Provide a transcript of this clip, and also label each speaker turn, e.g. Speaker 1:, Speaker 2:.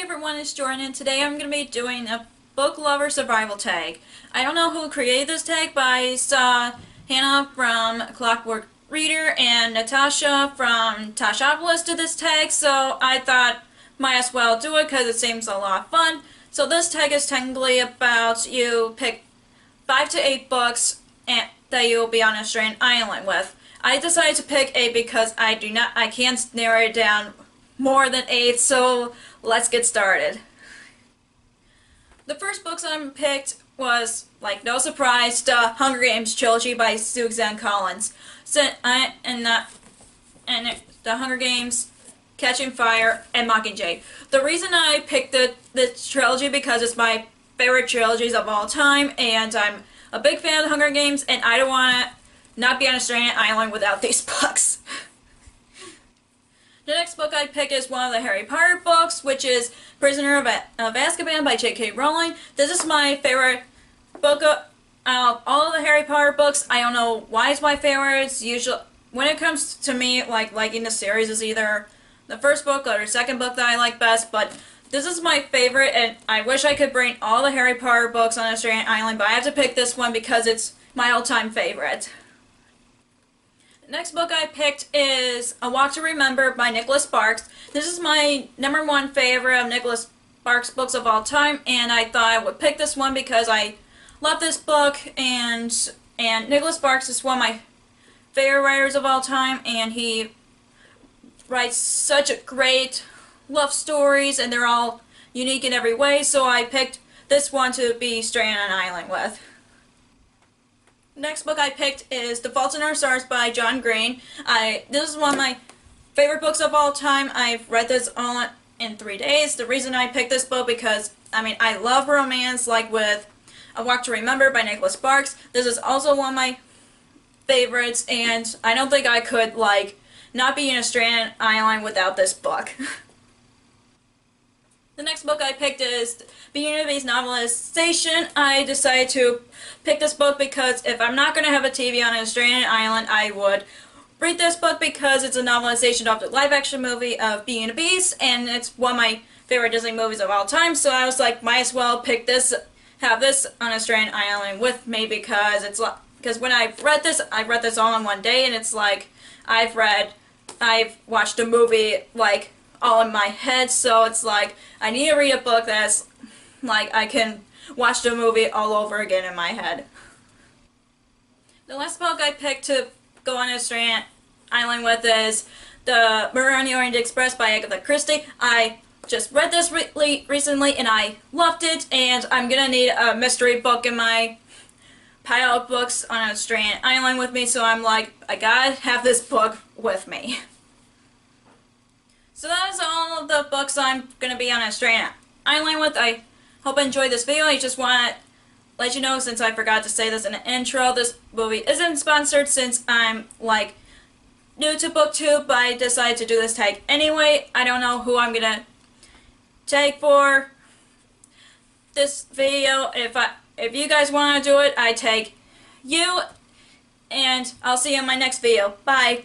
Speaker 1: everyone, it's Jordan, and today I'm going to be doing a book lover survival tag. I don't know who created this tag, but I saw Hannah from Clockwork Reader and Natasha from Tashopolis did this tag, so I thought might as well do it because it seems a lot of fun. So this tag is technically about you pick 5 to 8 books that you will be on a strand island with. I decided to pick 8 because I can't narrow it down more than 8, so let's get started. The first books I picked was, like, no surprise, the Hunger Games trilogy by Suzanne Collins. The Hunger Games, Catching Fire, and Mockingjay. The reason I picked the trilogy because it's my favorite trilogies of all time, and I'm a big fan of the Hunger Games, and I don't want to not be on a stranded island without these books. The next book I picked is one of the Harry Potter books, which is Prisoner of Azkaban by J.K. Rowling. This is my favorite book of all of the Harry Potter books. I don't know why it's my favorite. It's usually, when it comes to me, liking the series is either the first book or the second book that I like best, but this is my favorite, and I wish I could bring all the Harry Potter books on a stranded island, but I have to pick this one because it's my all-time favorite. The next book I picked is A Walk to Remember by Nicholas Sparks. This is my #1 favorite of Nicholas Sparks books of all time, and I thought I would pick this one because I love this book, and Nicholas Sparks is one of my favorite writers of all time, and he writes such great love stories, and they're all unique in every way, so I picked this one to be stranded on an island with. The next book I picked is The Fault in Our Stars by John Green. This is one of my favorite books of all time. I've read this all in 3 days. The reason I picked this book because, I love romance, like with A Walk to Remember by Nicholas Sparks. This is also one of my favorites, and I don't think I could, not be in a stranded island without this book. The next book I picked is Beauty and the Beast novelization. I decided to pick this book because if I'm not going to have a TV on a stranded island, I would read this book because it's a novelization of the live-action movie of Beauty and the Beast, and it's one of my favorite Disney movies of all time, so I was like, might as well pick this, have this on a stranded island with me because when I read this all in one day, and it's like, I've watched the movie, all in my head, so it's like, I need to read a book that's, I can watch the movie all over again in my head. The last book I picked to go on a stranded island with is The Murder on the Orient Express by Agatha Christie. I just read this recently, and I loved it, and I'm gonna need a mystery book in my pile of books on a stranded island with me, so I'm like, I gotta have this book with me. So that is all of the books I'm going to be on a stranded island with. I hope you enjoyed this video. I just want to let you know, since I forgot to say this in the intro, this movie isn't sponsored since I'm, new to BookTube, but I decided to do this tag anyway. I don't know who I'm going to tag for this video. If you guys want to do it, I tag you, and I'll see you in my next video. Bye!